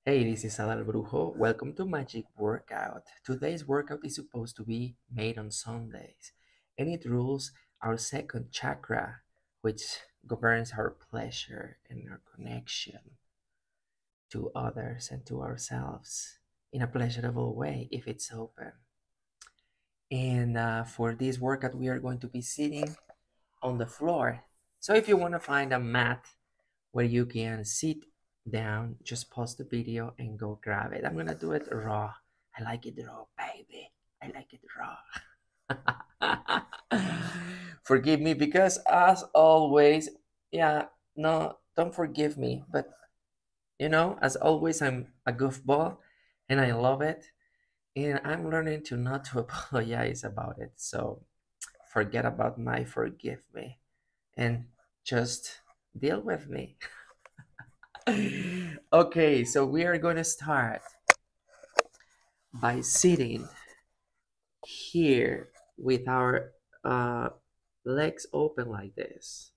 Hey, this is Adal Brujo. Welcome to Magic Workout. Today's workout is supposed to be made on Sundays, and it rules our second chakra, which governs our pleasure and our connection to others and to ourselves in a pleasurable way if it's open. And for this workout, we are going to be sitting on the floor. So if you want to find a mat where you can sit down, just pause the video and go grab it. I'm gonna do it raw. I like it raw, baby. I like it raw. Forgive me because, as always, yeah, no, don't forgive me, but as always, I'm a goofball and I love it. And I'm learning to not to apologize about it. So forget about my forgive me and just deal with me. Okay, so we are going to start by sitting here with our uh, legs open like this.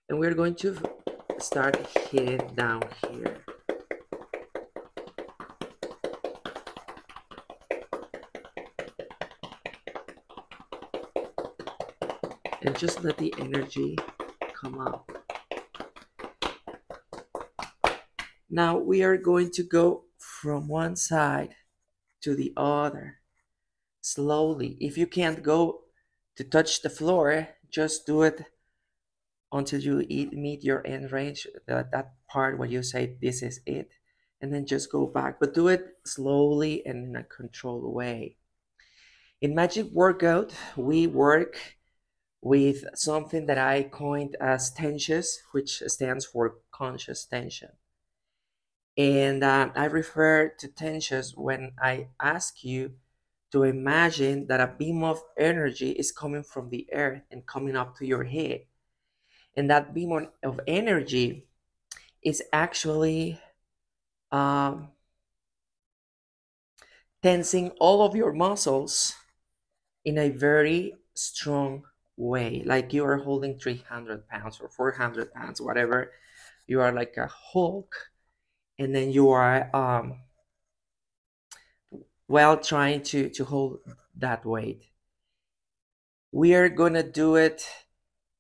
And we're going to start hitting down here. And just let the energy come up. Now we are going to go from one side to the other slowly. If you can't go to touch the floor, just do it until you meet your end range, that part where you say this is it, and then just go back, but do it slowly and in a controlled way. In Magic Workout, we work with something that I coined as tensions, which stands for conscious tension. And I refer to tensions when I ask you to imagine that a beam of energy is coming from the earth and coming up to your head. And that beam of energy is actually um, tensing all of your muscles in a very strong way, like you are holding 300 pounds or 400 pounds, whatever. You are like a Hulk, and then you are trying to hold that weight. We are gonna do it,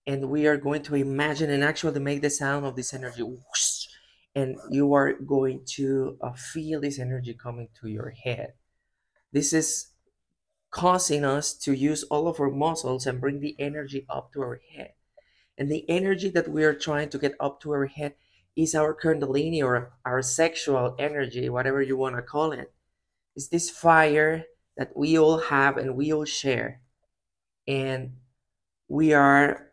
and we are going to imagine and actually make the sound of this energy whoosh, and you are going to feel this energy coming to your head. This is causing us to use all of our muscles and bring the energy up to our head. And the energy that we are trying to get up to our head is our kundalini, or our sexual energy, whatever you want to call it. It's this fire that we all have and we all share. And we are,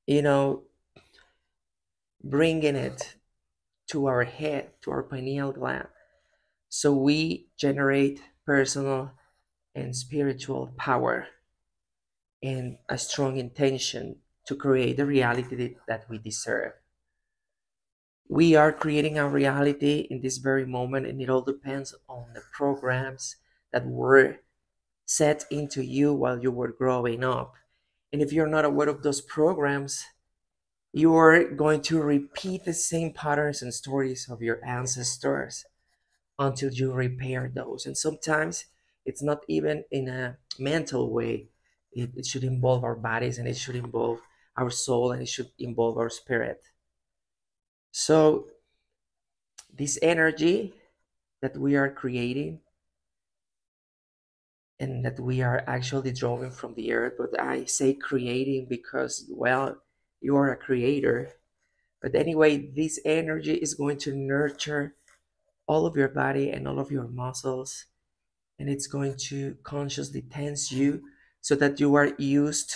you know, bringing it to our head, to our pineal gland. So we generate personal and spiritual power and a strong intention to create the reality that we deserve. We are creating our reality in this very moment, and it all depends on the programs that were set into you while you were growing up. And if you're not aware of those programs, you are going to repeat the same patterns and stories of your ancestors until you repair those. And sometimes it's not even in a mental way. It should involve our bodies, and it should involve our soul, and it should involve our spirit. So this energy that we are creating and that we are actually drawing from the earth, but I say creating because, well, you are a creator. But anyway, this energy is going to nurture all of your body and all of your muscles, and it's going to consciously tense you so that you are used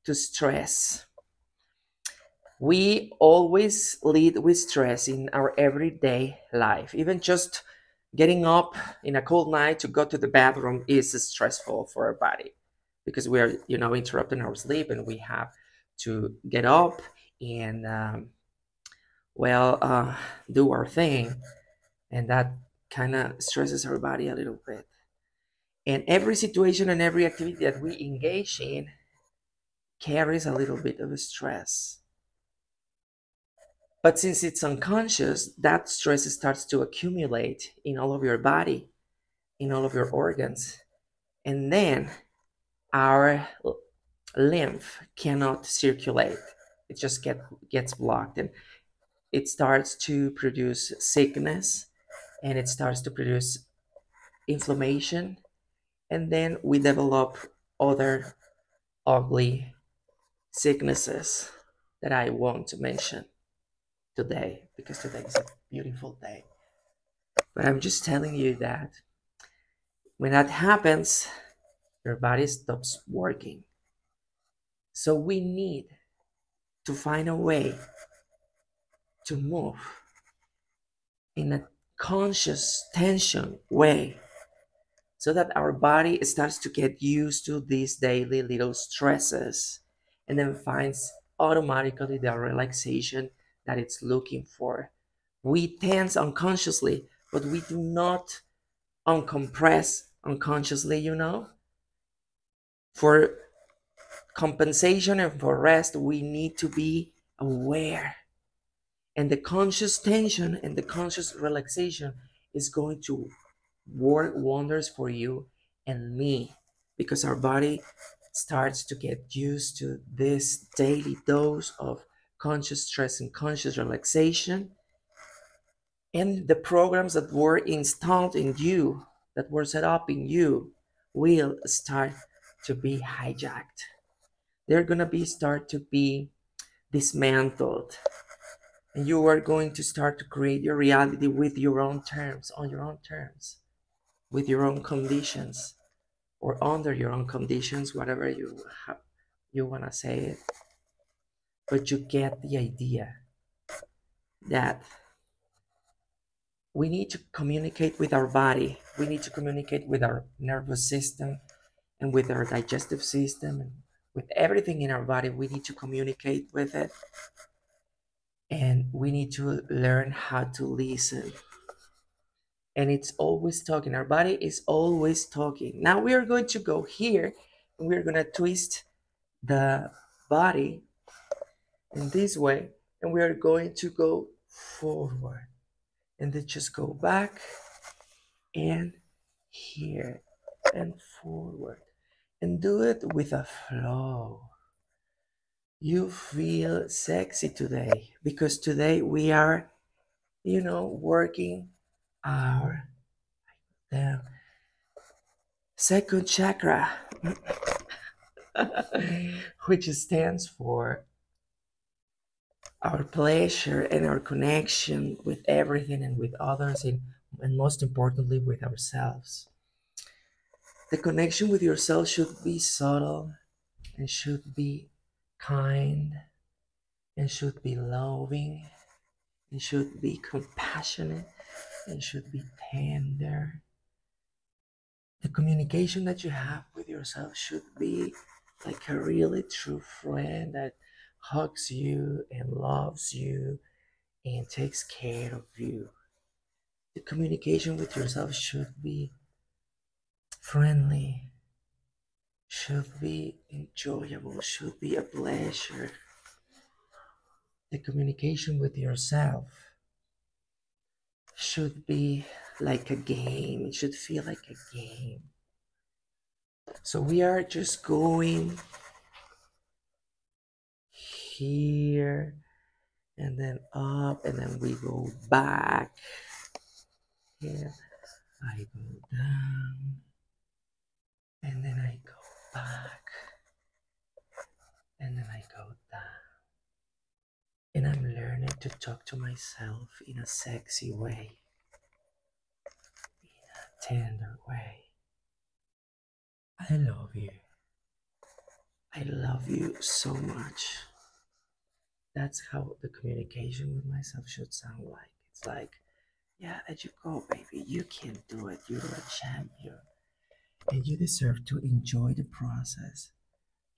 to stress. We always lead with stress in our everyday life. Even just getting up in a cold night to go to the bathroom is stressful for our body because we are, interrupting our sleep, and we have to get up and, do our thing. And that kind of stresses our body a little bit. And every situation and every activity that we engage in carries a little bit of stress. But since it's unconscious, that stress starts to accumulate in all of your body, in all of your organs. And then our lymph cannot circulate. It just gets blocked, and it starts to produce sickness, and it starts to produce inflammation, and then we develop other ugly sicknesses that I won't mention today because today is a beautiful day. But I'm just telling you that when that happens, your body stops working. So we need to find a way to move in a conscious tension way so that our body starts to get used to these daily little stresses and then finds automatically the relaxation that it's looking for. We tense unconsciously, but we do not uncompress unconsciously, For compensation and for rest, we need to be aware. And the conscious tension and the conscious relaxation is going to work wonders for you and me because our body starts to get used to this daily dose of conscious stress and conscious relaxation, and the programs that were installed in you, that were set up in you, will start to be hijacked. They're going to be start to be dismantled, and you are going to start to create your reality with your own terms, on your own terms, with your own conditions, or under your own conditions, whatever you want to say it. But you get the idea that we need to communicate with our body. We need to communicate with our nervous system and with our digestive system and with everything in our body. We need to communicate with it. And we need to learn how to listen. And it's always talking. Our body is always talking. Now we are going to go here and we're going to twist the body in this way. And we are going to go forward. And then just go back and here and forward. And do it with a flow. You feel sexy today because today we are, working our the second chakra, which stands for our pleasure and our connection with everything and with others, and most importantly with ourselves. The connection with yourself should be subtle and should be kind and should be loving and should be compassionate and should be tender. The communication that you have with yourself should be like a really true friend that hugs you and loves you and takes care of you. The communication with yourself should be friendly, should be enjoyable, should be a pleasure. The communication with yourself should be like a game. It should feel like a game. So we are just going here and then up and then we go back. Here I go down and then I go back and then I go down. And I'm learning to talk to myself in a sexy way, in a tender way. I love you. I love you so much. That's how the communication with myself should sound like. It's like, yeah, let you go, baby. You can do it. You're a champion. And you deserve to enjoy the process,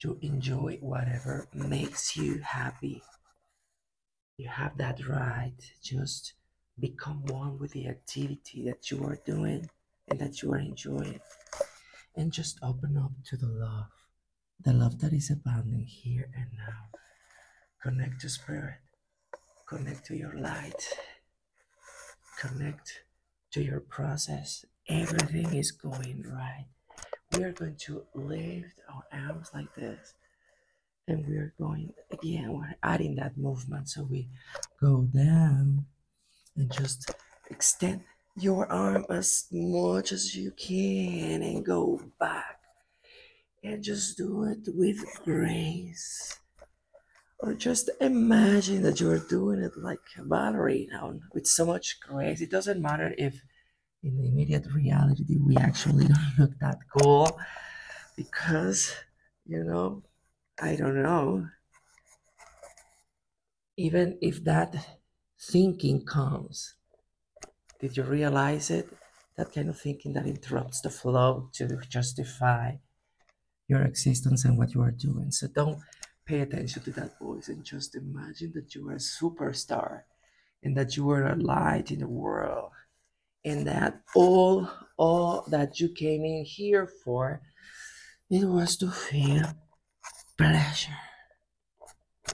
to enjoy whatever makes you happy. You have that right. Just become one with the activity that you are doing and that you are enjoying. And just open up to the love that is abounding here and now. Connect to spirit, Connect to your light. Connect to your process. Everything is going right. We are going to lift our arms like this. And we are going again, we're adding that movement. So we go down and just extend your arm as much as you can and go back. And just do it with grace. Or just imagine that you're doing it like a ballerina with so much grace. It doesn't matter if in the immediate reality we actually don't look that cool because, you know, I don't know, even if that thinking comes, did you realize it? That kind of thinking that interrupts the flow to justify your existence and what you are doing. So don't pay attention to that voice and just imagine that you are a superstar and that you are a light in the world and that all that you came in here for, it was to feel pleasure.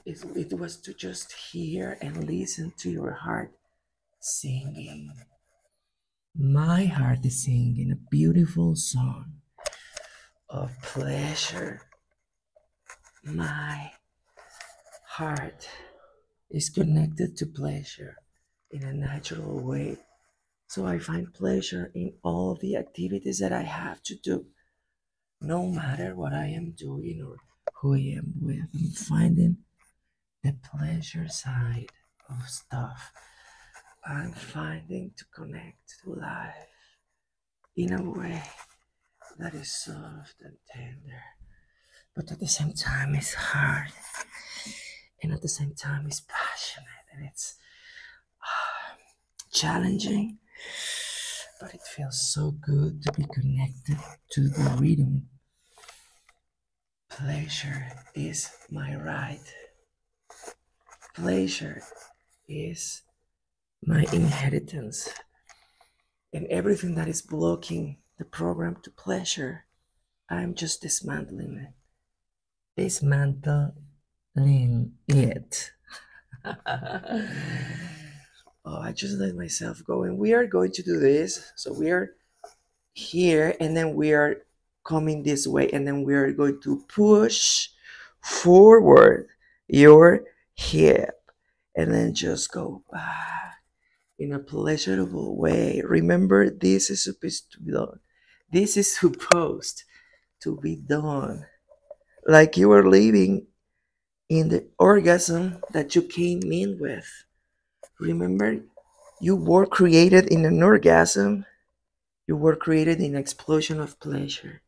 It was to just hear and listen to your heart singing. My heart is singing a beautiful song of pleasure. My heart is connected to pleasure in a natural way. So I find pleasure in all of the activities that I have to do. No matter what I am doing or who I am with, I'm finding the pleasure side of stuff. I'm finding to connect to life in a way that is soft and tender, but at the same time it's hard, and at the same time it's passionate, and it's challenging, but it feels so good to be connected to the rhythm. Pleasure is my right. Pleasure is my inheritance. And everything that is blocking the program to pleasure, I'm just dismantling it. Dismantling it. Oh, I just let myself go. And we are going to do this. So we are here and then we are coming this way and then we are going to push forward your hip and then just go back in a pleasurable way. Remember, this is supposed to be done. This is supposed to be done like you are living in the orgasm that you came in with. Remember, you were created in an orgasm. You were created in an explosion of pleasure.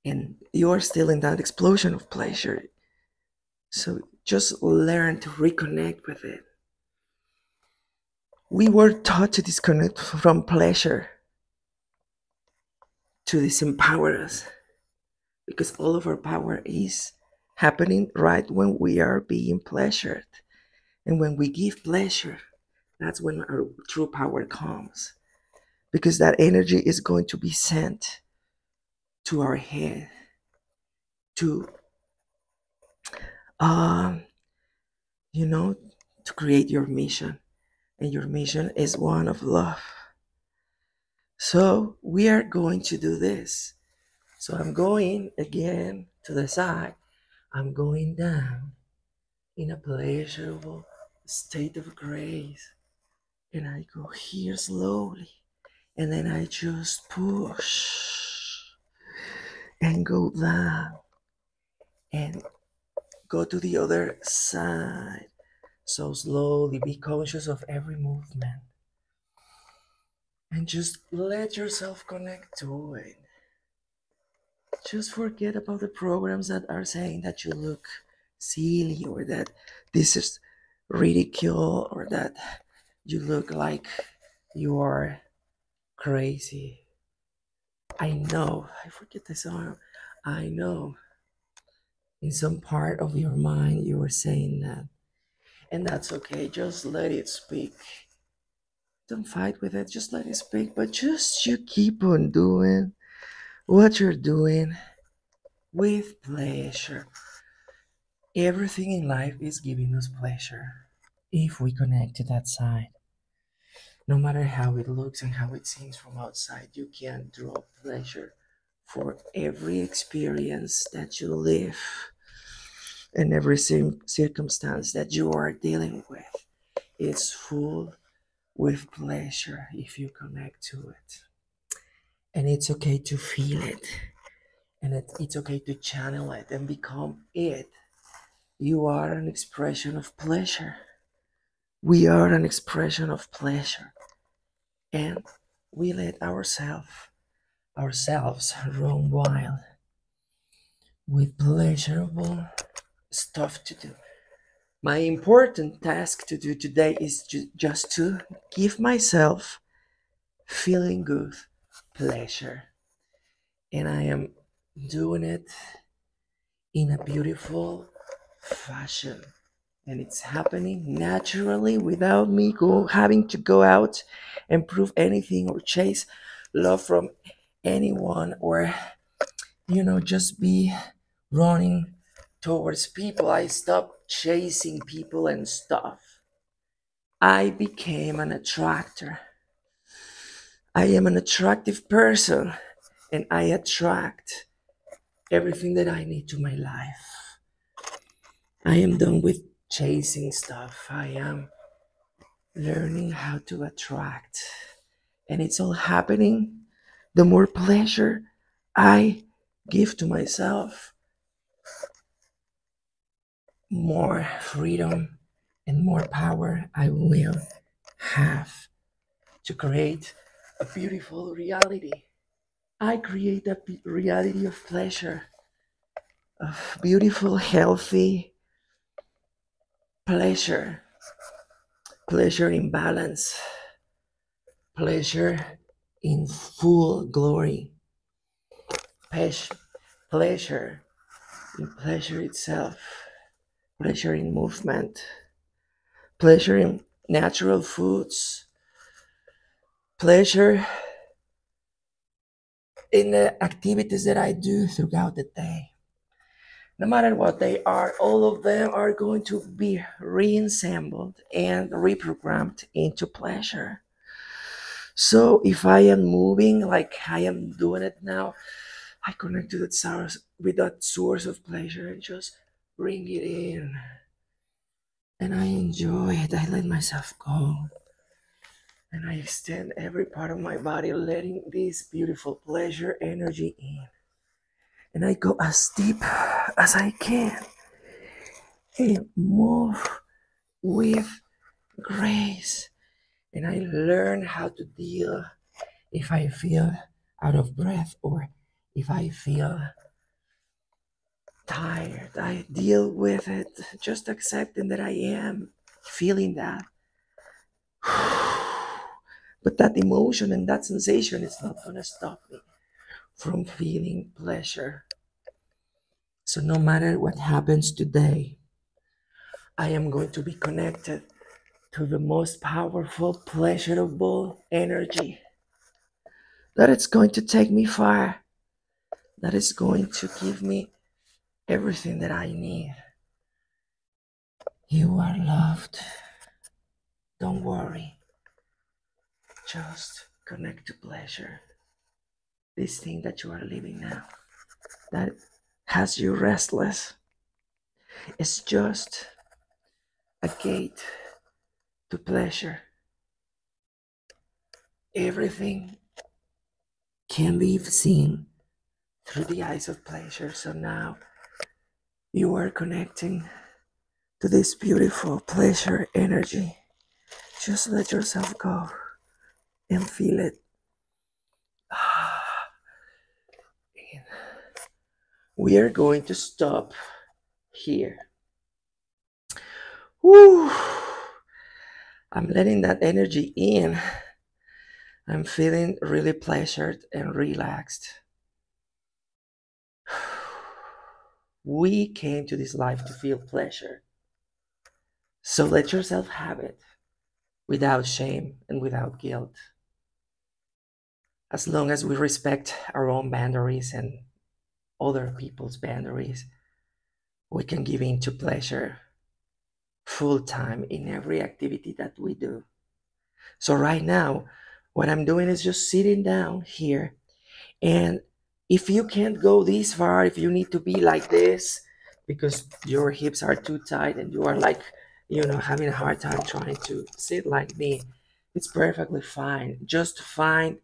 And you are still in that explosion of pleasure. So just learn to reconnect with it. We were taught to disconnect from pleasure, to disempower us, because all of our power is happening right when we are being pleasured. And when we give pleasure, that's when our true power comes. Because that energy is going to be sent to our head to, um, you know, to create your mission. And your mission is one of love. So we are going to do this. So I'm going again to the side. I'm going down in a pleasurable state of grace. And I go here slowly. And then I just push and go down and go to the other side. So slowly, be conscious of every movement. And just let yourself connect to it. Just forget about the programs that are saying that you look silly or that this is ridicule or that you look like you're crazy. I know, I forget the song. I know in some part of your mind you were saying that. And that's okay, just let it speak. Don't fight with it, just let it speak. But just you keep on doing what you're doing with pleasure. Everything in life is giving us pleasure. if we connect to that side. No matter how it looks and how it seems from outside, you can draw pleasure for every experience that you live and every circumstance that you are dealing with. It's full with pleasure if you connect to it. And it's okay to feel it. And it's okay to channel it and become it. You are an expression of pleasure. We are an expression of pleasure. And we let ourselves run wild with pleasurable stuff to do. My important task to do today is just to give myself feeling good pleasure. And I am doing it in a beautiful fashion. And it's happening naturally without me having to go out and prove anything or chase love from anyone or just be running towards people. I stopped chasing people and stuff. I became an attractor. I am an attractive person and I attract everything that I need to my life. I am done with chasing stuff. I am learning how to attract. And it's all happening. The more pleasure I give to myself, more freedom and more power I will have to create a beautiful reality. I create a reality of pleasure, of beautiful, healthy pleasure, pleasure in balance, pleasure in full glory, pleasure in pleasure itself, pleasure in movement, pleasure in natural foods, pleasure in the activities that I do throughout the day. No matter what they are, all of them are going to be reassembled and reprogrammed into pleasure. So if I am moving like I am doing it now, I connect to that source with that source of pleasure and just bring it in. And I enjoy it. I let myself go. And I extend every part of my body, letting this beautiful pleasure energy in. And I go as deep as I can and move with grace. And I learn how to deal if I feel out of breath or if I feel tired. I deal with it, just accepting that I am feeling that. But that emotion and that sensation is not going to stop me from feeling pleasure. So, no matter what happens today, I am going to be connected to the most powerful, pleasurable energy that it's going to take me far, that is going to give me everything that I need. You are loved. Don't worry. Just connect to pleasure. This thing that you are living now, that has you restless, is just a gate to pleasure. Everything can be seen through the eyes of pleasure. So now you are connecting to this beautiful pleasure energy. Just let yourself go and feel it. We are going to stop here. Woo! I'm letting that energy in. I'm feeling really pleasured and relaxed. We came to this life to feel pleasure. So let yourself have it without shame and without guilt. As long as we respect our own boundaries and other people's boundaries, we can give in to pleasure full time in every activity that we do. So right now, what I'm doing is just sitting down here. And if you can't go this far, if you need to be like this because your hips are too tight and you are like, having a hard time trying to sit like me, it's perfectly fine. Just find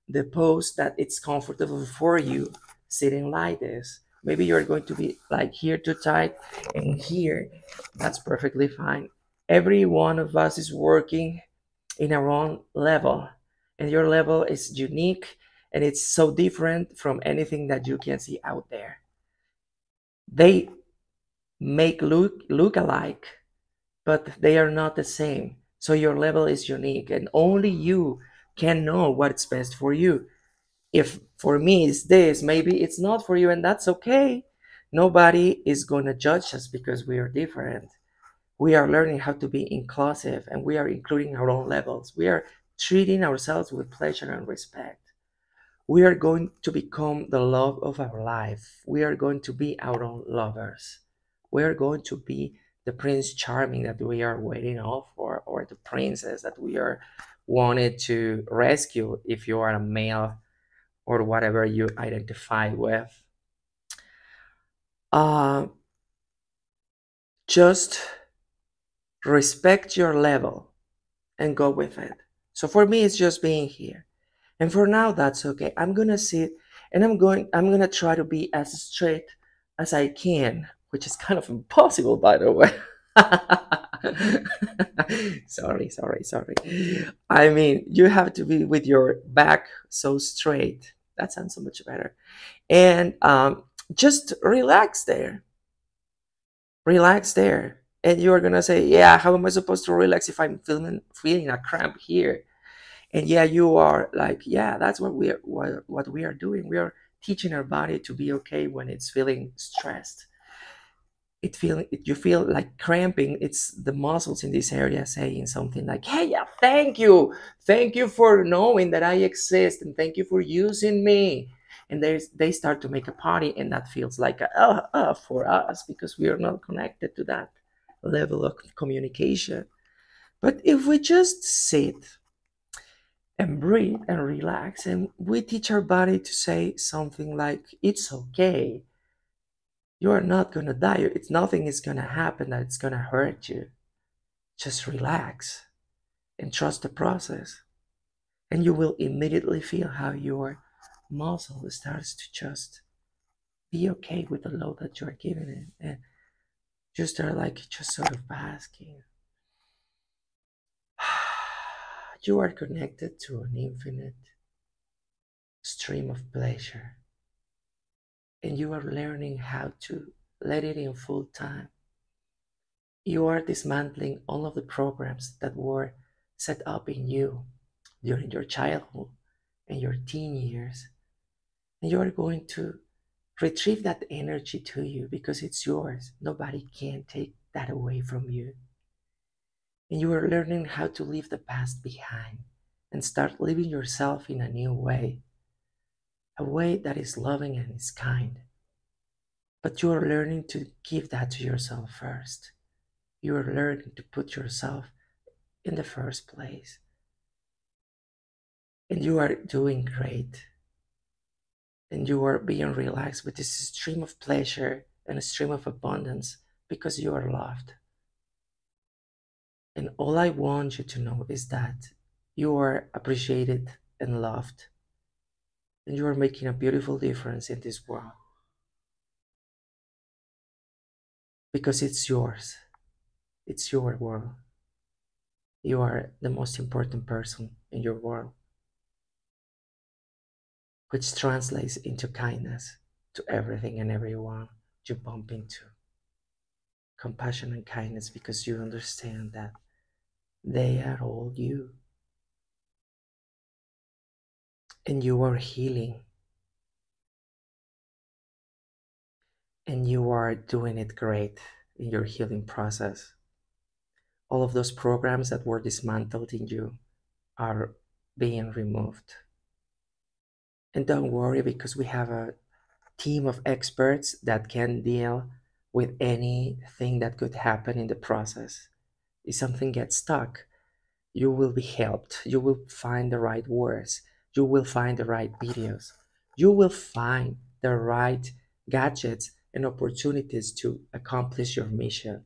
the pose that it's comfortable for you sitting like this. Maybe you're going to be like here too tight and here. That's perfectly fine. Every one of us is working in our own level, and your level is unique and it's so different from anything that you can see out there. They make look alike, but they are not the same. So your level is unique and only you can know what's best for you. If for me it's this, maybe it's not for you, and that's okay. Nobody is going to judge us because we are different. We are learning how to be inclusive and we are including our own levels. We are treating ourselves with pleasure and respect. We are going to become the love of our life. We are going to be our own lovers. We are going to be the prince charming that we are waiting off for, or the princess that we are wanted to rescue if you are a male or whatever you identify with. Uh, just respect your level and go with it. So for me, it's just being here. And for now, that's okay. I'm gonna sit and I'm gonna try to be as straight as I can, which is kind of impossible, by the way. Sorry. I mean, you have to be with your back so straight. That sounds so much better. And just relax there. Relax there. And you're gonna say, yeah, how am I supposed to relax if I'm feeling a cramp here? And yeah, you are like, yeah, that's what we are doing. We are teaching our body to be okay when it's feeling stressed. You feel like cramping. It's the muscles in this area saying something like, hey, yeah, thank you for knowing that I exist, and thank you for using me. And they start to make a party, and that feels like for us because we are not connected to that level of communication. But if we just sit and breathe and relax, and we teach our body to say something like, it's okay, you are not gonna die, it's nothing is gonna happen that it's gonna hurt you. Just relax and trust the process, and you will immediately feel how your muscle starts to just be okay with the load that you are giving it, and you start like just sort of basking. You are connected to an infinite stream of pleasure, and you are learning how to let it in full time. You are dismantling all of the programs that were set up in you during your childhood and your teen years. And you are going to retrieve that energy to you because it's yours. Nobody can take that away from you. And you are learning how to leave the past behind and start living yourself in a new way, a way that is loving and is kind. But you are learning to give that to yourself first. You are learning to put yourself in the first place. And you are doing great. And you are being relaxed with this stream of pleasure and a stream of abundance because you are loved. And all I want you to know is that you are appreciated and loved. And you are making a beautiful difference in this world because it's yours. It's your world. You are the most important person in your world, which translates into kindness to everything and everyone you bump into. Compassion and kindness because you understand that they are all you. And you are healing. And you are doing it great in your healing process. All of those programs that were dismantled in you are being removed. And don't worry because we have a team of experts that can deal with anything that could happen in the process. If something gets stuck, you will be helped. You will find the right words. You will find the right videos. You will find the right gadgets and opportunities to accomplish your mission.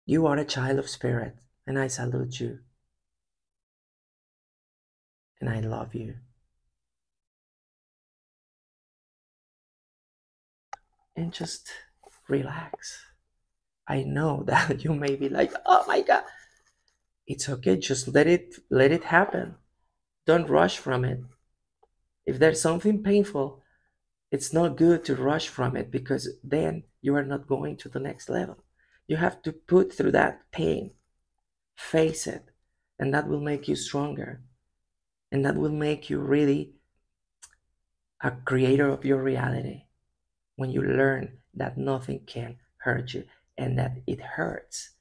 You are a child of spirit, and I salute you, and I love you. And just relax. I know that you may be like, "Oh my God." It's okay. Just let it happen. Don't rush from it. If there's something painful, it's not good to rush from it because then you are not going to the next level. You have to put through that pain, face it, and that will make you stronger. And that will make you really a creator of your reality when you learn that nothing can hurt you and that it hurts.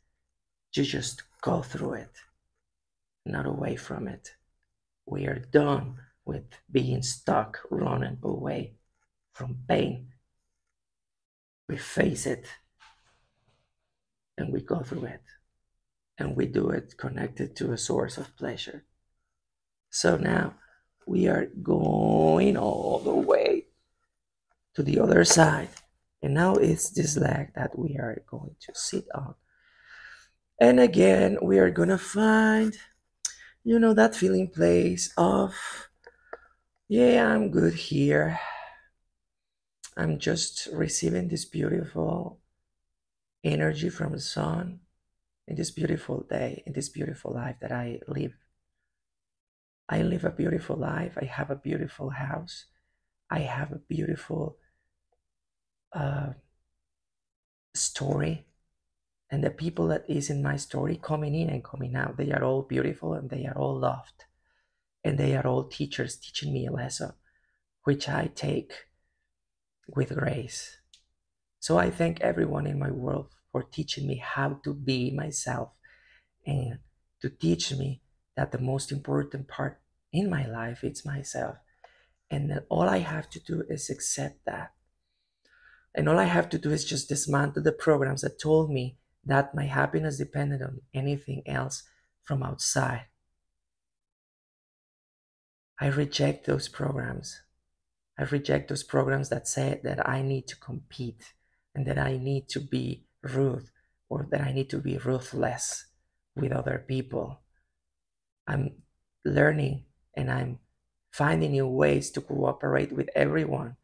You just go through it, not away from it. We are done with being stuck, running away from pain. We face it and we go through it. And we do it connected to a source of pleasure. So now we are going all the way to the other side. And now it's this leg that we are going to sit on. And again, we are going to find, that feeling place of, yeah, I'm good here. I'm just receiving this beautiful energy from the sun in this beautiful day, in this beautiful life that I live. I live a beautiful life. I have a beautiful house. I have a beautiful uh, story. And the people that is in my story coming in and coming out, they are all beautiful and they are all loved. And they are all teachers teaching me a lesson, which I take with grace. So I thank everyone in my world for teaching me how to be myself and to teach me that the most important part in my life is myself. And that all I have to do is accept that. And all I have to do is just dismantle the programs that told me that my happiness depended on anything else from outside. I reject those programs. I reject those programs that say that I need to compete and that I need to be rude or that I need to be ruthless with other people. I'm learning and I'm finding new ways to cooperate with everyone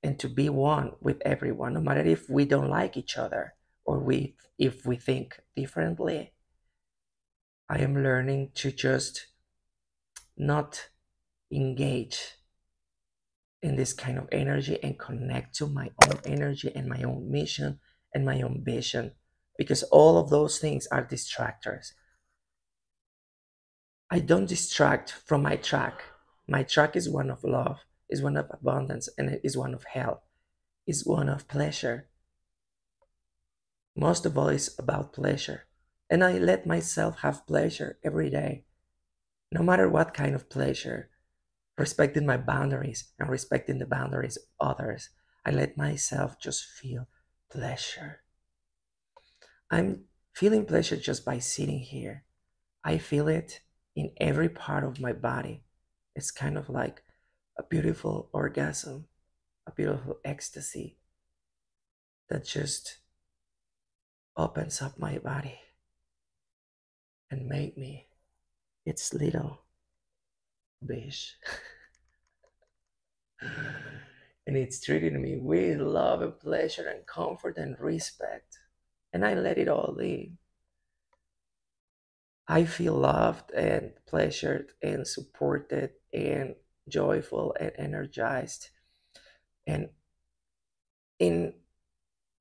and to be one with everyone, no matter if we don't like each other or if we think differently. I am learning to just not engage in this kind of energy and connect to my own energy and my own mission and my own vision, because all of those things are distractors. I don't distract from my track. My track is one of love, is one of abundance, and it is one of health, is one of pleasure. Most of all, it's about pleasure. And I let myself have pleasure every day, no matter what kind of pleasure, respecting my boundaries and respecting the boundaries of others. I let myself just feel pleasure. I'm feeling pleasure just by sitting here. I feel it in every part of my body. It's kind of like a beautiful orgasm, a beautiful ecstasy that just opens up my body and make me its little bitch. And it's treating me with love and pleasure and comfort and respect. And I let it all in. I feel loved and pleasured and supported and joyful and energized and in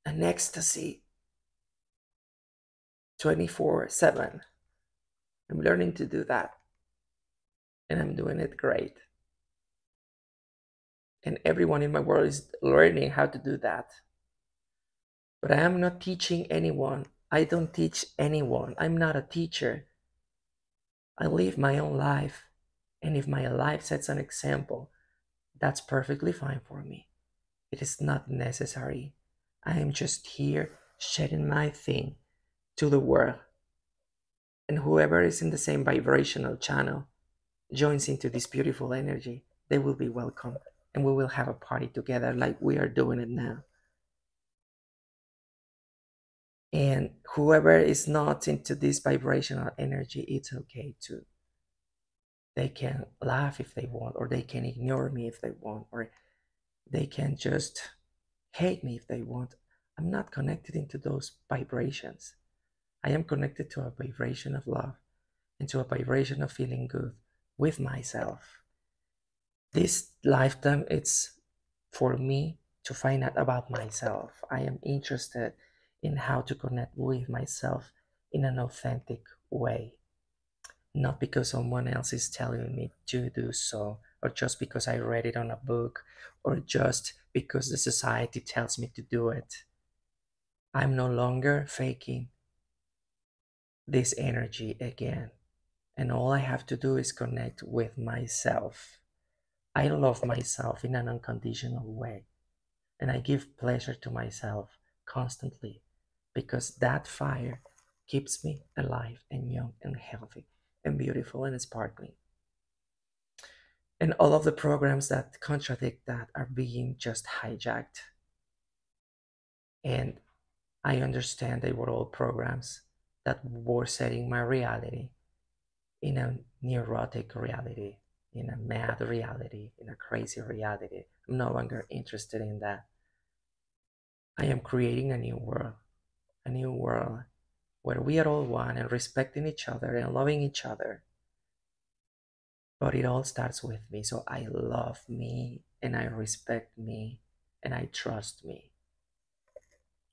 an ecstasy 24/7. I'm learning to do that and I'm doing it great. And everyone in my world is learning how to do that. But I am not teaching anyone. I don't teach anyone. I'm not a teacher. I live my own life. And if my life sets an example, that's perfectly fine for me. It is not necessary. I am just here sharing my thing to the world. And whoever is in the same vibrational channel joins into this beautiful energy, they will be welcome. And we will have a party together like we are doing it now. And whoever is not into this vibrational energy, it's okay too. They can laugh if they want, or they can ignore me if they want, or they can just hate me if they want. I'm not connected into those vibrations. I am connected to a vibration of love and to a vibration of feeling good with myself. This lifetime, it's for me to find out about myself. I am interested in how to connect with myself in an authentic way, not because someone else is telling me to do so, or just because I read it on a book, or just because the society tells me to do it. I'm no longer faking this energy again. And all I have to do is connect with myself. I love myself in an unconditional way. And I give pleasure to myself constantly because that fire keeps me alive and young and healthy and beautiful and sparkling. And all of the programs that contradict that are being just hijacked. And I understand they were all programs that were setting my reality in a neurotic reality, in a mad reality, in a crazy reality. I'm no longer interested in that. I am creating a new world where we are all one and respecting each other and loving each other. But it all starts with me. So I love me and I respect me and I trust me.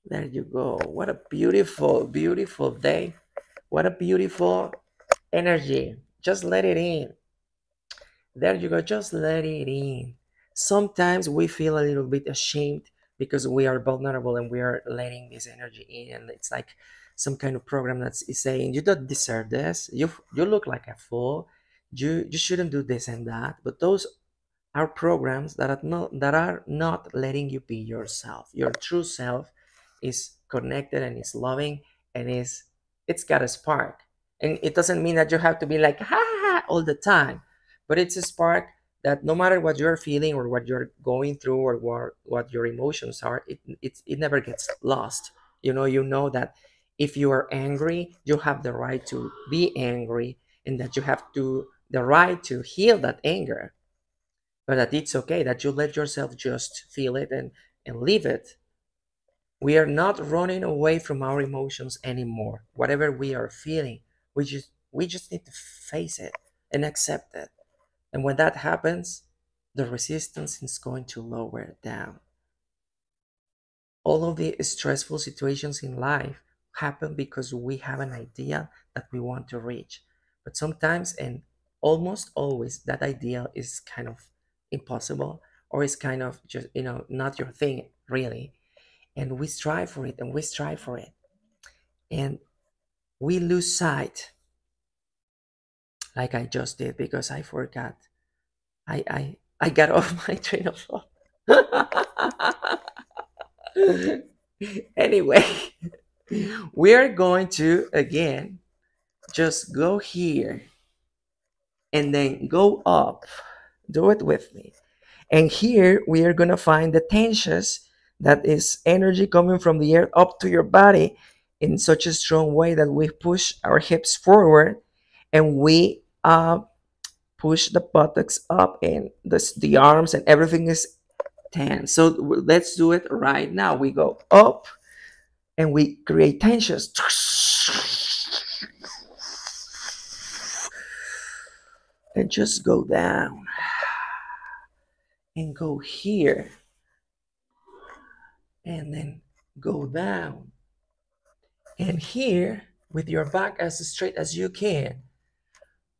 There you go. What a beautiful, beautiful day. What a beautiful energy. Just let it in. There you go. Just let it in. Sometimes we feel a little bit ashamed because we are vulnerable and we are letting this energy in. And it's like some kind of program that's is saying, you don't deserve this. You look like a fool. You shouldn't do this and that. But those are programs that are not letting you be yourself. Your true self is connected and is loving and it's got a spark. And it doesn't mean that you have to be like ha ha ha all the time, but it's a spark that no matter what you're feeling or what you're going through or what your emotions are, it never gets lost. You know that if you are angry, you have the right to be angry and that you have to the right to heal that anger, but that it's okay that you let yourself just feel it and leave it. We are not running away from our emotions anymore. Whatever we are feeling, we just need to face it and accept it. And when that happens, the resistance is going to lower down. All of the stressful situations in life happen because we have an idea that we want to reach. But sometimes and almost always that idea is kind of impossible or is kind of just, not your thing really. And we strive for it and we strive for it. And we lose sight, like I just did because I forgot. I got off my train of thought. Anyway, we are going to again just go here and then go up. Do it with me. And here we are going to find the tensions, that is energy coming from the earth up to your body in such a strong way that we push our hips forward and we push the buttocks up and the arms and everything is tense. So let's do it right now. We go up and we create tensions and just go down and go here and then go down and here with your back as straight as you can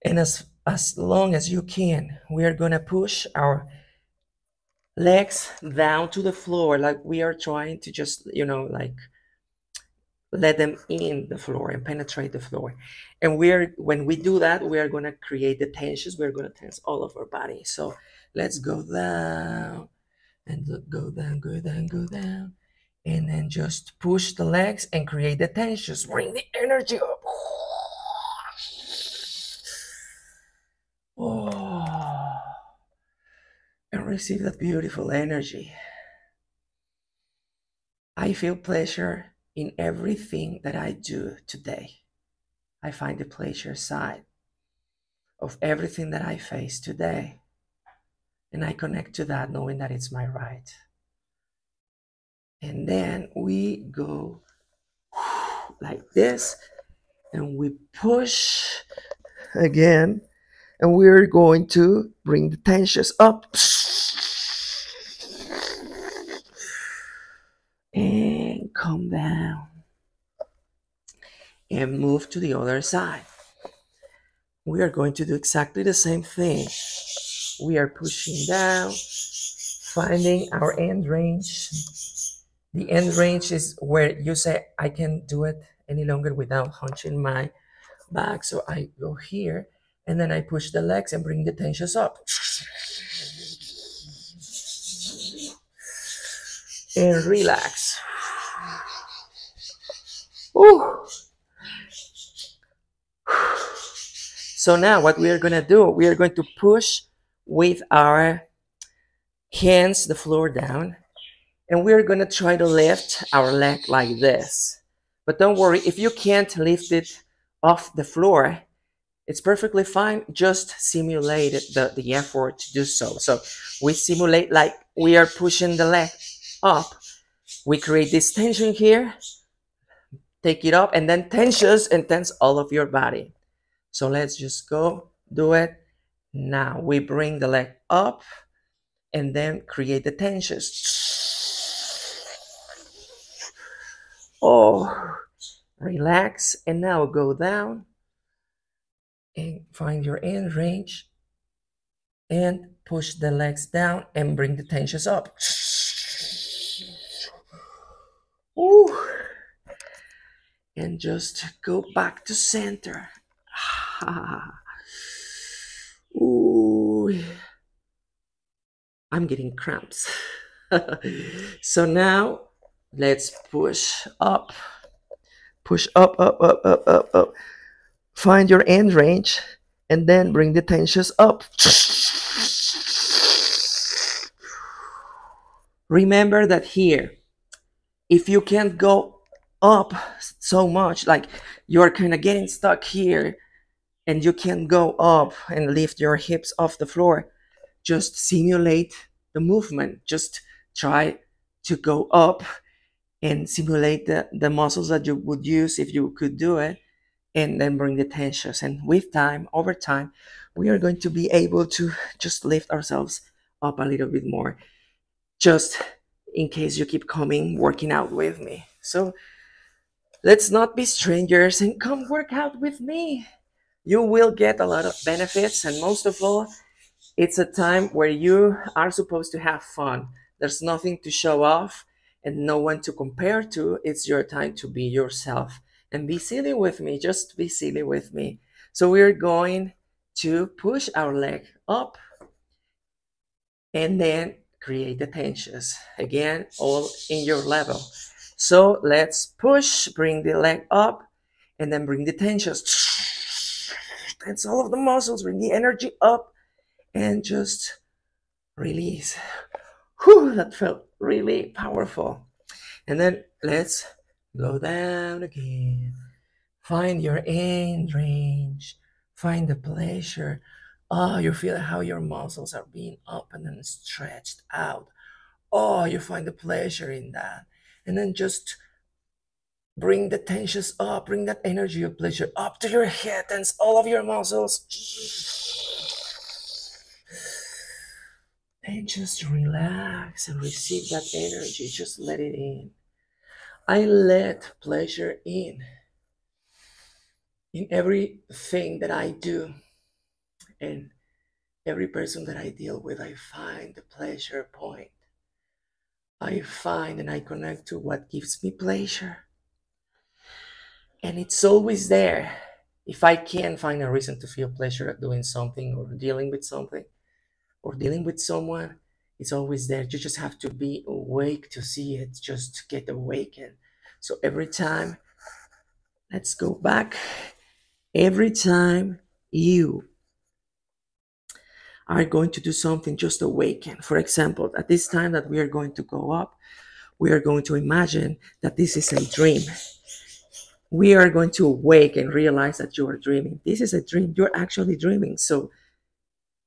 and as long as you can. We are gonna push our legs down to the floor like we are trying to just like let them in the floor and penetrate the floor. And when we do that, we are going to create the tensions. We're going to tense all of our body. So let's go down and go down, go down, go down. And then just push the legs and create the tensions. Bring the energy up. Oh, and receive that beautiful energy. I feel pleasure in everything that I do today. I find the pleasure side of everything that I face today. And I connect to that knowing that it's my right. And then we go like this and we push again. And we're going to bring the tensions up and come down and move to the other side. We are going to do exactly the same thing. We are pushing down, finding our end range. The end range is where you say, I can't do it any longer without hunching my back. So I go here and then I push the legs and bring the tensions up. And relax. Ooh. So now what we are going to do, we are going to push with our hands the floor down, and we're going to try to lift our leg like this. But don't worry, if you can't lift it off the floor, it's perfectly fine. Just simulate the effort to do so. So we simulate like we are pushing the leg up. We create this tension here, take it up, and then tensions and tense all of your body. So let's just go do it. Now we bring the leg up and then create the tensions. Oh, relax. And now go down and find your end range and push the legs down and bring the tensions up. Ooh. And just go back to center. Ooh. I'm getting cramps. So now let's push up. Push up, up, up, up, up, up. Find your end range and then bring the tensions up. Remember that here, if you can't go up so much, like you're kind of getting stuck here and you can't go up and lift your hips off the floor, just simulate the movement. Just try to go up and simulate the muscles that you would use if you could do it, and then bring the tensions. And with time, over time, we are going to be able to just lift ourselves up a little bit more, just in case you keep coming working out with me. So let's not be strangers and come work out with me. You will get a lot of benefits, and most of all, it's a time where you are supposed to have fun. There's nothing to show off and no one to compare to. It's your time to be yourself and be silly with me. Just be silly with me. So we're going to push our leg up and then create the tensions. Again, all in your level. So let's push, bring the leg up, and then bring the tensions. Tense all of the muscles, bring the energy up, and just release. Whew, that felt really powerful. And then let's go down again. Find your end range. Find the pleasure. Oh, you feel how your muscles are being opened and stretched out. Oh, you find the pleasure in that. And then just bring the tensions up. Bring that energy of pleasure up to your head. Tense all of your muscles. And just relax and receive that energy. Just let it in. I let pleasure in everything that I do, and every person that I deal with. I find the pleasure point. I find and I connect to what gives me pleasure. And it's always there. If I can find a reason to feel pleasure at doing something or dealing with something or dealing with someone, It's always there. You just have to be awake to see it, just to get awakened. So every time, let's go back. Every time you are going to do something, just awaken. For example, at this time that we are going to go up, we are going to imagine that this is a dream. We are going to awake and realize that you are dreaming. This is a dream. You're actually dreaming. So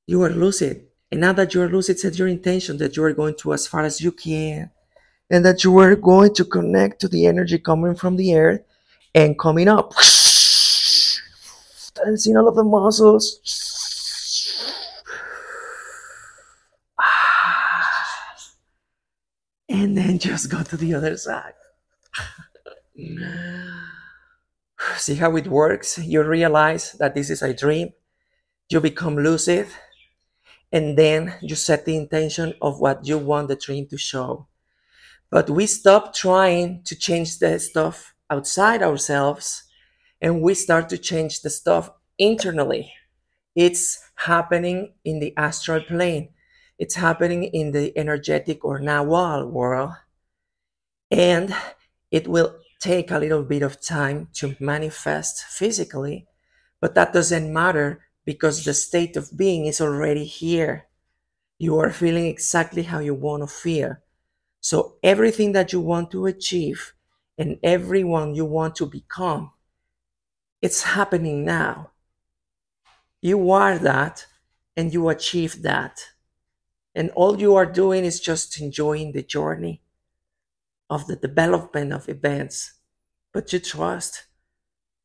you are lucid. And now that you are lucid, set your intention that you are going to as far as you can, and that you are going to connect to the energy coming from the earth and coming up. Tensing all of the muscles. And then just go to the other side. See how it works? You realize that this is a dream. You become lucid. And then you set the intention of what you want the dream to show. But we stop trying to change the stuff outside ourselves and we start to change the stuff internally. It's happening in the astral plane. It's happening in the energetic or Nawal world. And it will take a little bit of time to manifest physically, but that doesn't matter because the state of being is already here. You are feeling exactly how you want to feel. So everything that you want to achieve and everyone you want to become, it's happening now. You are that and you achieve that. And all you are doing is just enjoying the journey of the development of events. But you trust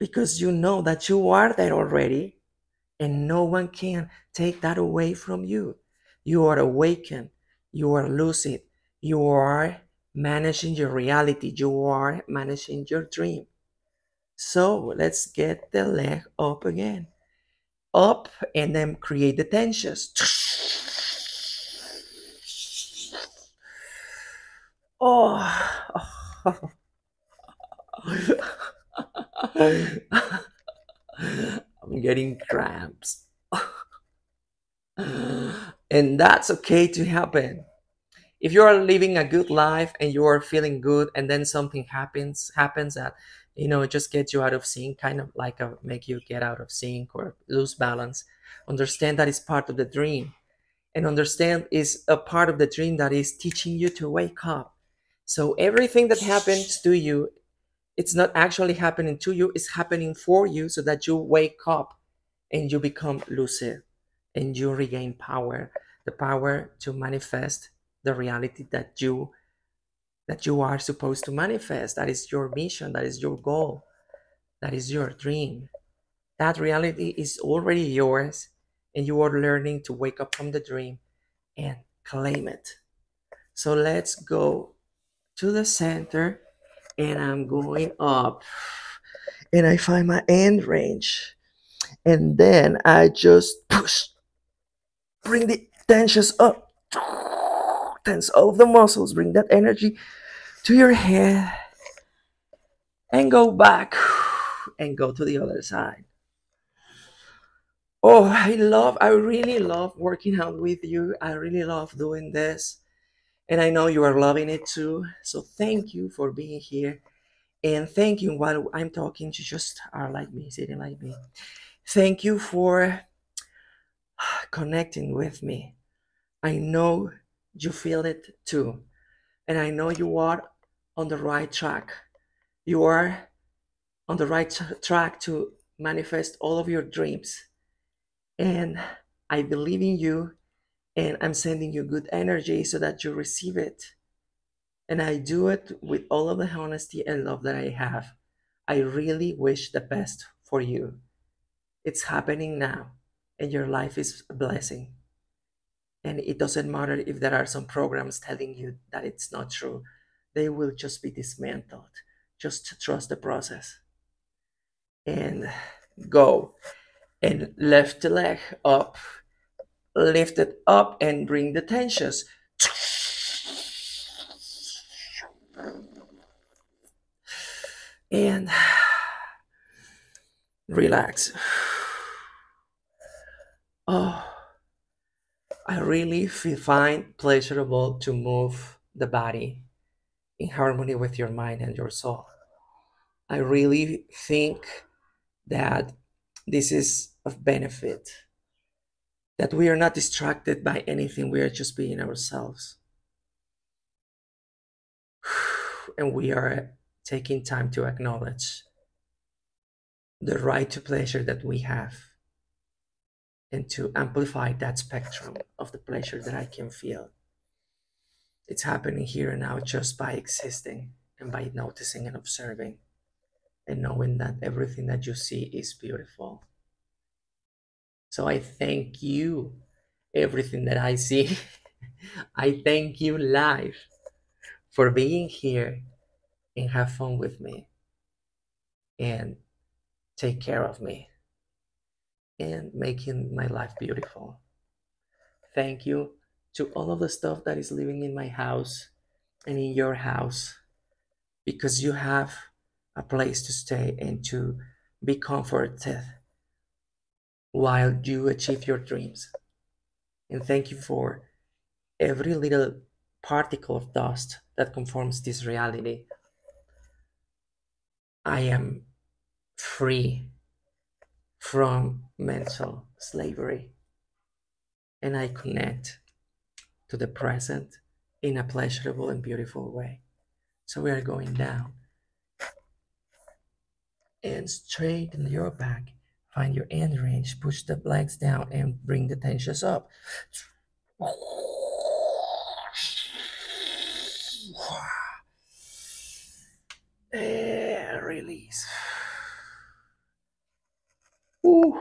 because you know that you are there already and no one can take that away from you. You are awakened, you are lucid, you are managing your reality, you are managing your dream. So let's get the leg up again. Up and then create the tensions. Oh, I'm getting cramps. And that's okay to happen. If you are living a good life and you are feeling good and then something happens that just gets you out of sync, kind of like make you get out of sync or lose balance, understand that is part of the dream, and understand is a part of the dream that is teaching you to wake up. So everything that happens to you, it's not actually happening to you, it's happening for you so that you wake up and you become lucid and you regain power, the power to manifest the reality that you are supposed to manifest. That is your mission, that is your goal, that is your dream. That reality is already yours and you are learning to wake up from the dream and claim it. So let's go to the center and I'm going up and I find my end range and then I just push, bring the tensions up, tense all of the muscles, bring that energy to your head and go back and go to the other side. Oh, I really love working out with you. I really love doing this. And I know you are loving it too. So thank you for being here. And thank you while I'm talking, you just are like me, sitting like me. Thank you for connecting with me. I know you feel it too. And I know you are on the right track. You are on the right track to manifest all of your dreams. And I believe in you and I'm sending you good energy so that you receive it. And I do it with all of the honesty and love that I have. I really wish the best for you. It's happening now, and your life is a blessing. And it doesn't matter if there are some programs telling you that it's not true, they will just be dismantled. Just trust the process and go. And lift the leg up, lift it up, and bring the tensions. And relax. Oh, I really find pleasurable to move the body in harmony with your mind and your soul. I really think that this is of benefit, that we are not distracted by anything, we are just being ourselves. And we are taking time to acknowledge the right to pleasure that we have and to amplify that spectrum of the pleasure that I can feel. It's happening here and now just by existing and by noticing and observing and knowing that everything that you see is beautiful. So I thank you, everything that I see. I thank you, life, for being here and have fun with me and take care of me and making my life beautiful. Thank you to all of the stuff that is living in my house and in your house, because you have a place to stay and to be comforted while you achieve your dreams. And thank you for every little particle of dust that conforms this reality. I am free from mental slavery and I connect to the present in a pleasurable and beautiful way. So we are going down and straighten your back. Find your end range, push the legs down and bring the tensions up. And release. Ooh,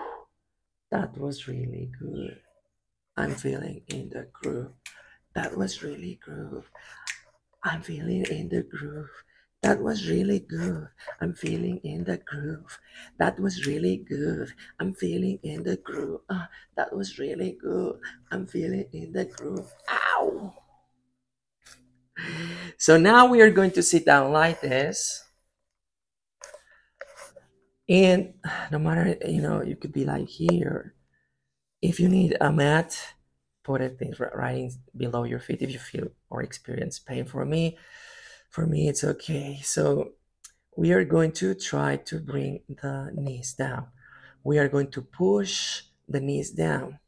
that was really good. I'm feeling in the groove. That was really groove. I'm feeling in the groove. That was really good. I'm feeling in the groove. That was really good. I'm feeling in the groove. That was really good. I'm feeling in the groove. Ow! So now we are going to sit down like this. And no matter, you could be like here. If you need a mat, put it right below your feet if you feel or experience pain. For me, it's okay. So we are going to try to bring the knees down. We are going to push the knees down.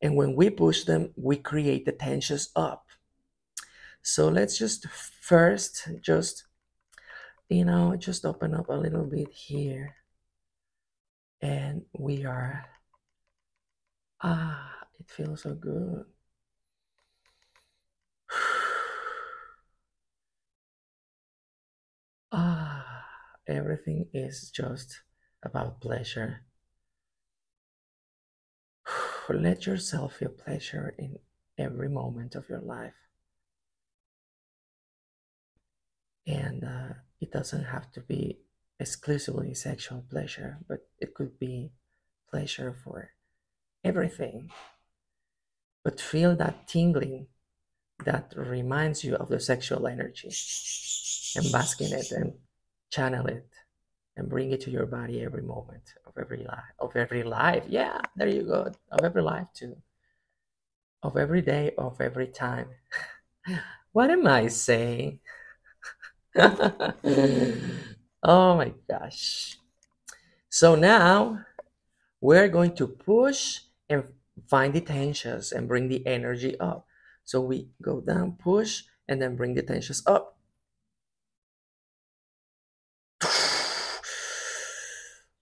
And when we push them, we create the tensions up. So let's just first just open up a little bit here. And we are, it feels so good. Everything is just about pleasure. Let yourself feel pleasure in every moment of your life. And it doesn't have to be exclusively sexual pleasure, but it could be pleasure for everything. But feel that tingling that reminds you of the sexual energy and bask in it and channel it and bring it to your body every moment of every life. Yeah, there you go. Of every life too. Of every day, of every time. What am I saying? Oh my gosh. So now we're going to push and find the tensions and bring the energy up. So we go down, push, and then bring the tensions up.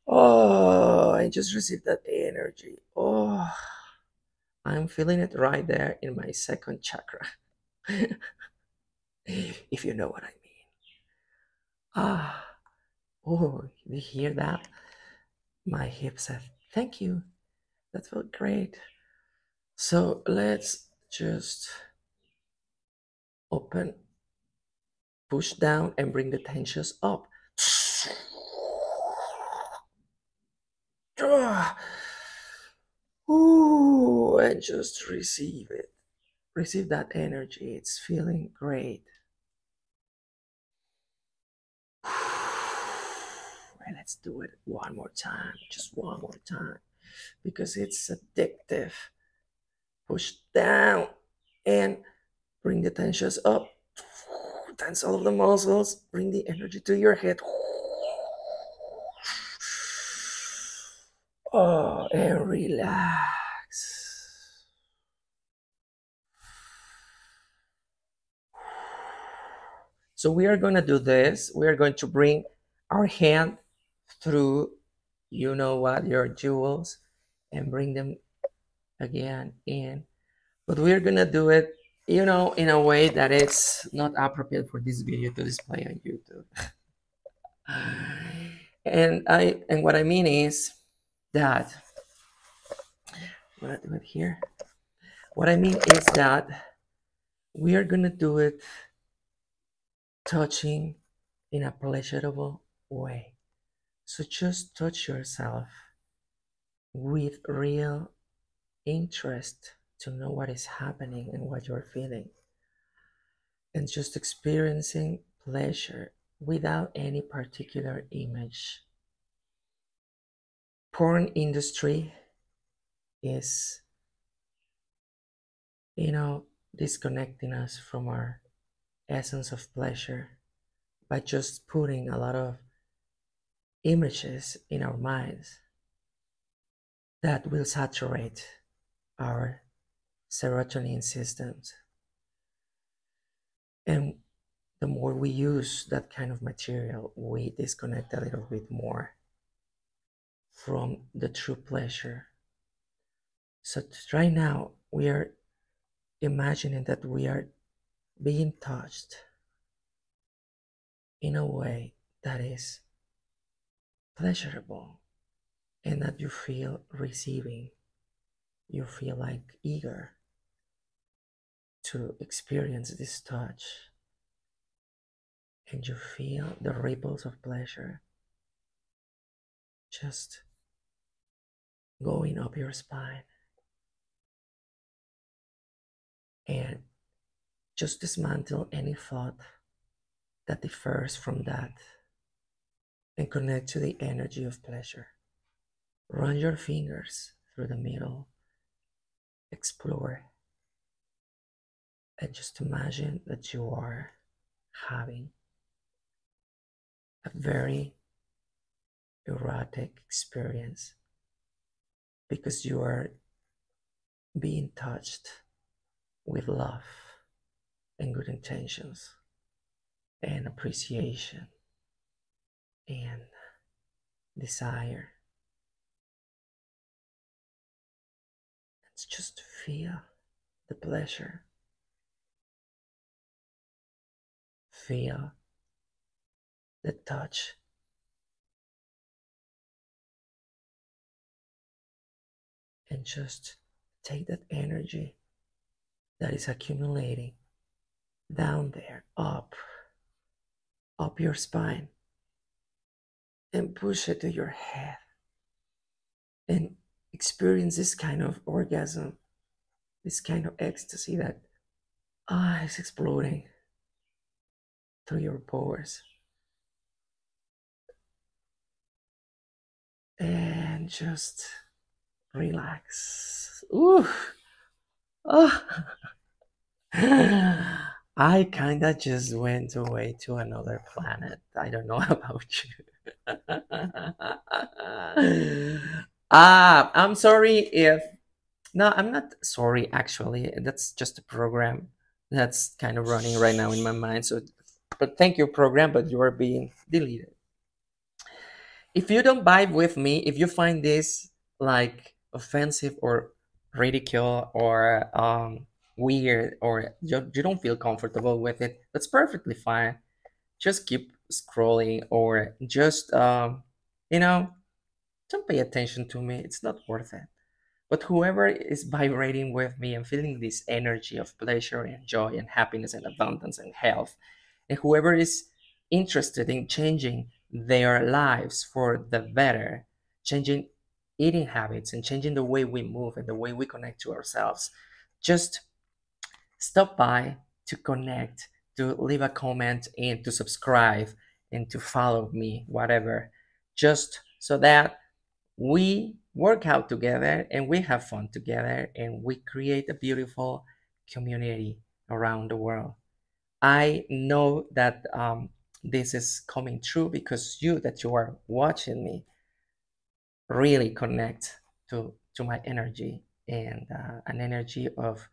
Oh, I just received that energy. Oh, I'm feeling it right there in my second chakra. If you know what I mean. Oh, you hear that? My hip said, thank you. That felt great. So let's just open, push down, and bring the tensions up. Ooh, and just receive it. Receive that energy. It's feeling great. And let's do it one more time. Just one more time. Because it's addictive. Push down and bring the tensions up. Tense all of the muscles. Bring the energy to your head. Oh, and relax. So we are going to do this. We are going to bring our hand through, you know what, your jewels, and bring them again in. But we're going to do it, in a way that it's not appropriate for this video to display on YouTube. And what I mean is that, what I do it here. What I mean is that we are going to do it touching in a pleasurable way. So just touch yourself with real interest to know what is happening and what you're feeling. And just experiencing pleasure without any particular image. Porn industry is, disconnecting us from our essence of pleasure by just putting a lot of images in our minds that will saturate our serotonin systems. And the more we use that kind of material, we disconnect a little bit more from the true pleasure. So right now, we are imagining that we are being touched in a way that is pleasurable and that you feel receiving. You feel like eager to experience this touch, and you feel the ripples of pleasure just going up your spine, and just dismantle any thought that differs from that and connect to the energy of pleasure. Run your fingers through the middle, explore, and just imagine that you are having a very erotic experience because you are being touched with love and good intentions and appreciation and desire. Let's just feel the pleasure. Feel the touch. And just take that energy that is accumulating down there, up your spine, and push it to your head. And experience this kind of orgasm, this kind of ecstasy that is exploding through your pores. And just relax. Ooh. Oh. I kinda just went away to another planet. I don't know about you. I'm sorry if no, I'm not sorry actually. That's just a program that's kind of running right now in my mind. So but thank you, program, but you are being deleted. If you don't vibe with me, if you find this like offensive or ridicule or weird, or you don't feel comfortable with it, that's perfectly fine. Just keep scrolling, or just you know don't pay attention to me. It's not worth it. But whoever is vibrating with me and feeling this energy of pleasure and joy and happiness and abundance and health, and whoever is interested in changing their lives for the better, changing eating habits and changing the way we move and the way we connect to ourselves, just stop by to connect, to leave a comment, and to subscribe and to follow me, whatever, just so that we work out together and we have fun together and we create a beautiful community around the world. I know that this is coming true because you that you are watching me really connect to my energy and an energy of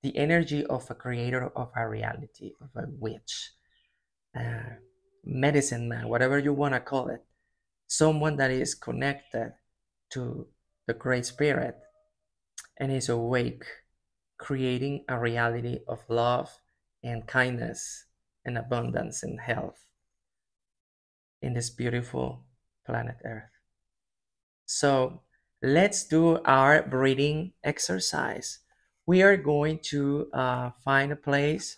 the energy of a creator of a reality, of a witch, uh, medicine man, whatever you want to call it, someone that is connected to the Great Spirit and is awake, creating a reality of love and kindness and abundance and health in this beautiful planet Earth. So let's do our breathing exercise. We are going to find a place.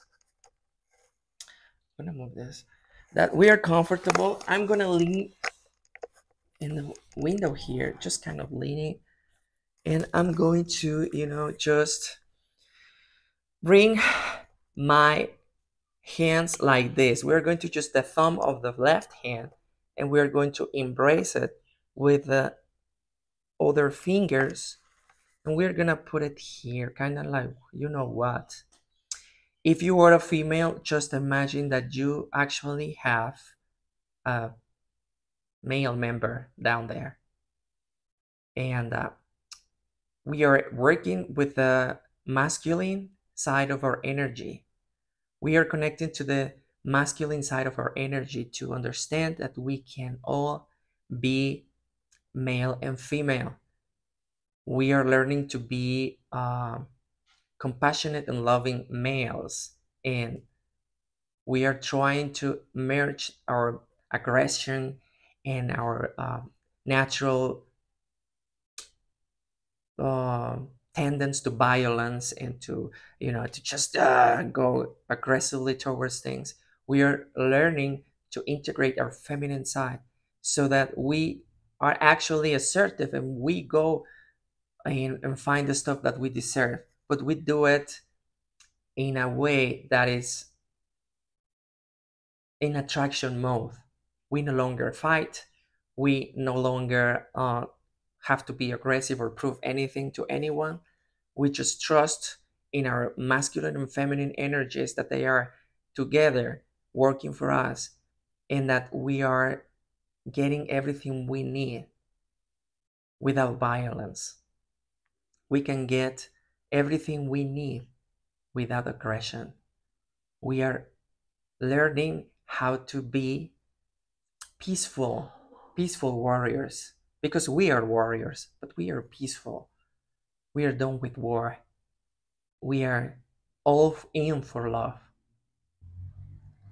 I'm gonna move this that we are comfortable. I'm gonna lean in the window here, just kind of leaning, and I'm going to, just bring my hands like this. We're going to just the thumb of the left hand, and we're going to embrace it with the other fingers, and we're gonna put it here, kind of like, you know what? If you are a female, just imagine that you actually have a male member down there, and we are working with the masculine side of our energy. We are connecting to the masculine side of our energy to understand that we can all be male and female. We are learning to be compassionate and loving males, and we are trying to merge our aggression and our natural uh, tendency to violence and to to just go aggressively towards things. We are learning to integrate our feminine side so that we are actually assertive and we go and find the stuff that we deserve, but we do it in a way that is in attraction mode. We no longer fight. We no longer have to be aggressive or prove anything to anyone. We just trust in our masculine and feminine energies that they are together working for us and that we are getting everything we need without violence. We can get everything we need without aggression. We are learning how to be peaceful, peaceful warriors because we are warriors, but we are peaceful. We are done with war. We are all in for love.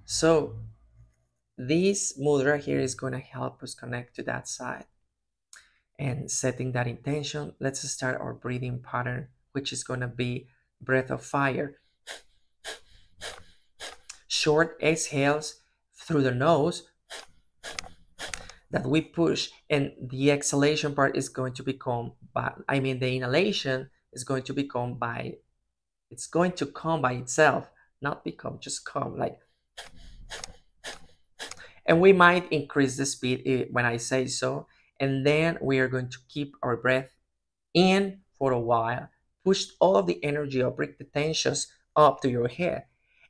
So this mudra here is going to help us connect to that side and setting that intention. Let's start our breathing pattern, which is going to be breath of fire. Short exhales through the nose that we push, and the exhalation part is going to become the inhalation is going to become by it's going to come by itself, not become, just come like. And we might increase the speed when I say so, and then we are going to keep our breath in for a while, push all of the energy up, bring the tensions up to your head,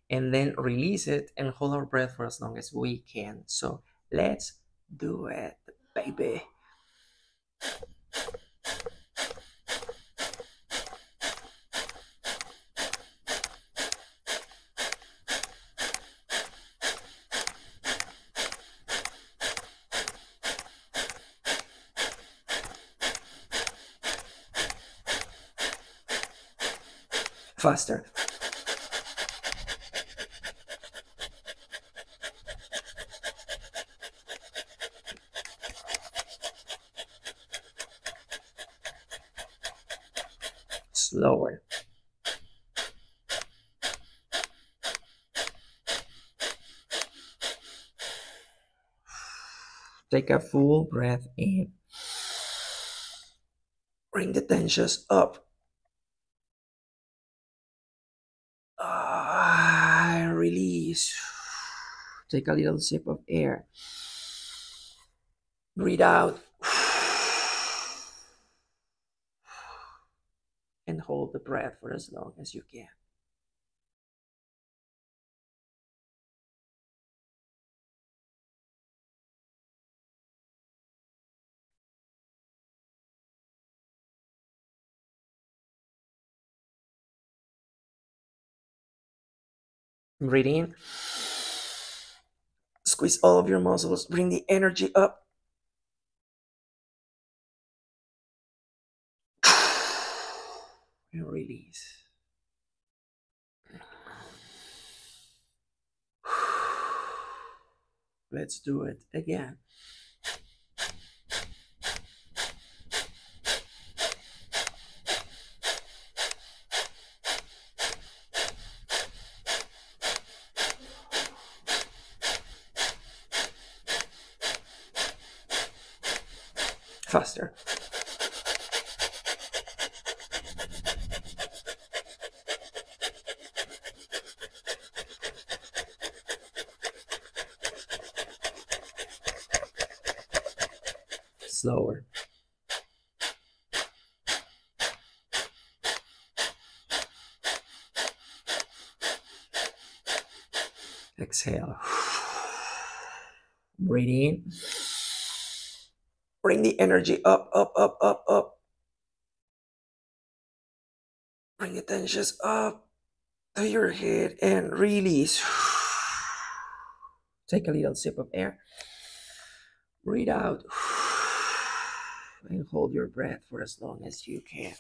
and then release it and hold our breath for as long as we can. So let's do it, baby. Faster. Slower. Take a full breath in. Bring the tensions up. Release. Take a little sip of air. Breathe out. and hold the breath for as long as you can. Breathe in. Squeeze all of your muscles. Bring the energy up. And release. Let's do it again. Faster. Slower. Exhale. Breathe in. Bring the energy up, up, up, up, up. Bring the tensions up to your head and release. Take a little sip of air. Breathe out. And hold your breath for as long as you can.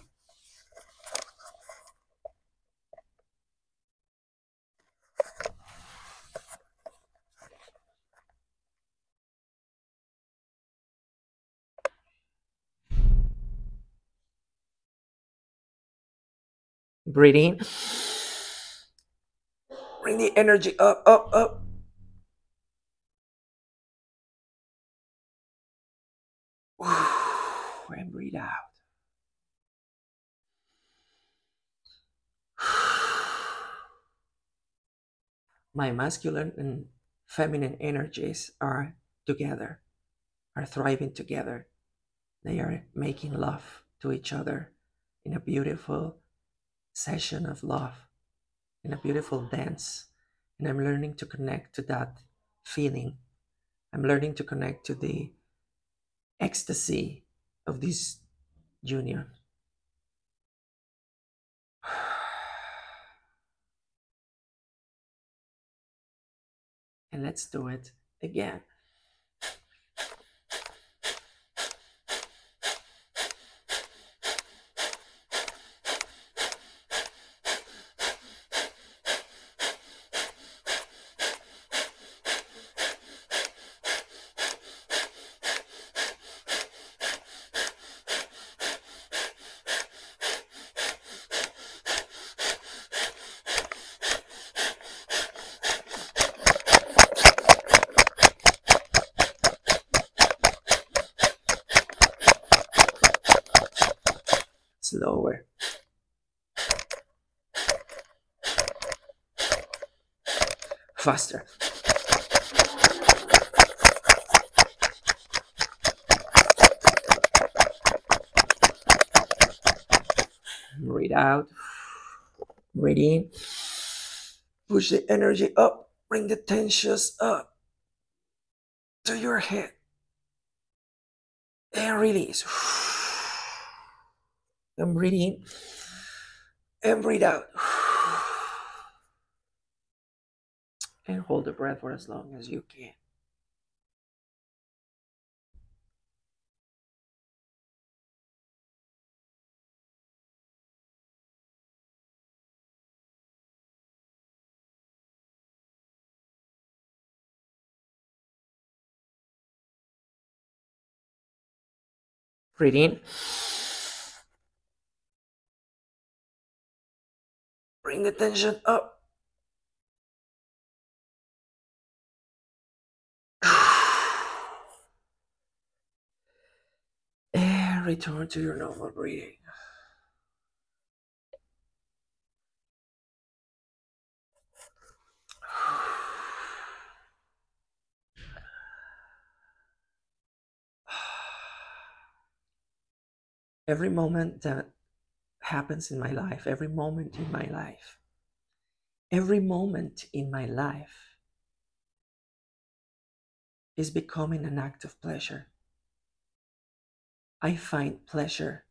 Breathe in. Bring the energy up, up, up. And breathe out. My masculine and feminine energies are together, are thriving together. They are making love to each other in a beautiful session of love, in a beautiful dance. And I'm learning to connect to that feeling. I'm learning to connect to the ecstasy of this union. And let's do it again. Slower. Faster. Breathe out. Breathe in. Push the energy up. Bring the tensions up to your head. And release. And breathe in. And breathe out. And hold the breath for as long as you can. Breathe in. Bring the tension up. And return to your normal breathing. Every moment that happens in my life, every moment in my life, every moment in my life is becoming an act of pleasure. I find pleasure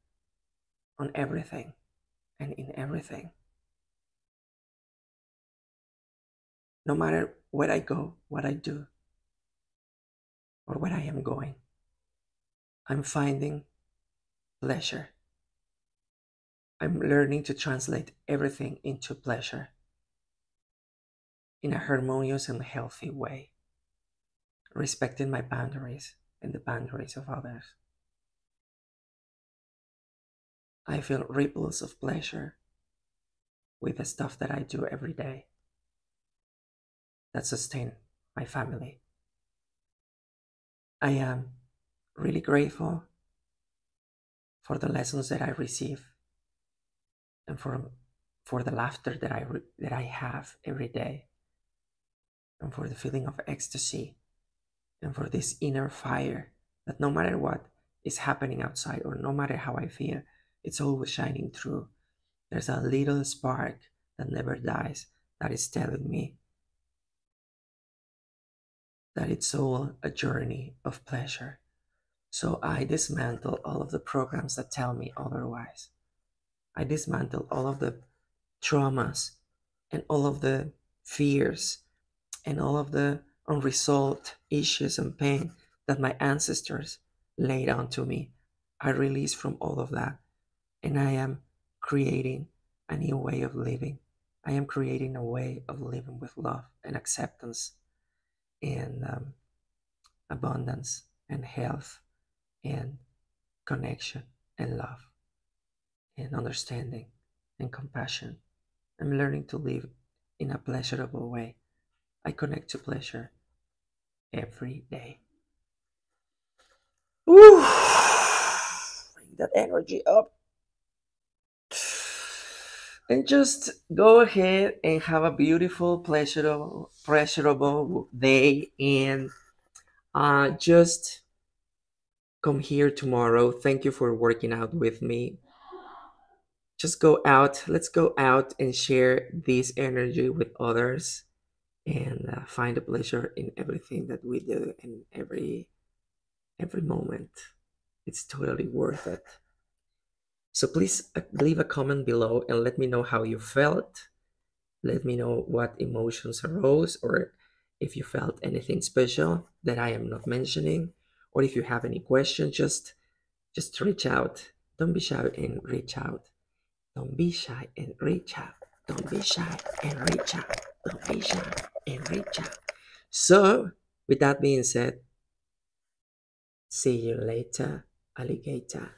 on everything and in everything. No matter where I go, what I do, or where I am going, I'm finding pleasure. I'm learning to translate everything into pleasure in a harmonious and healthy way, respecting my boundaries and the boundaries of others. I feel ripples of pleasure with the stuff that I do every day that sustain my family. I am really grateful for the lessons that I receive and for the laughter that I have every day, and for the feeling of ecstasy, and for this inner fire that no matter what is happening outside or no matter how I feel, it's always shining through. There's a little spark that never dies that is telling me that it's all a journey of pleasure. So I dismantle all of the programs that tell me otherwise. I dismantle all of the traumas and all of the fears and all of the unresolved issues and pain that my ancestors laid onto me. I release from all of that, and I am creating a new way of living. I am creating a way of living with love and acceptance and abundance and health and connection and love and understanding and compassion. I'm learning to live in a pleasurable way. I connect to pleasure every day. Woo! Bring that energy up. And just go ahead and have a beautiful, pleasurable day. And just come here tomorrow. Thank you for working out with me. Just go out. Let's go out and share this energy with others, and find a pleasure in everything that we do in every moment. It's totally worth it. So please leave a comment below and let me know how you felt. Let me know what emotions arose, or if you felt anything special that I am not mentioning, or if you have any questions, just reach out. Don't be shy and reach out. Don't be shy and reach out. Don't be shy and reach out. Don't be shy and reach out. So, with that being said, see you later, alligator.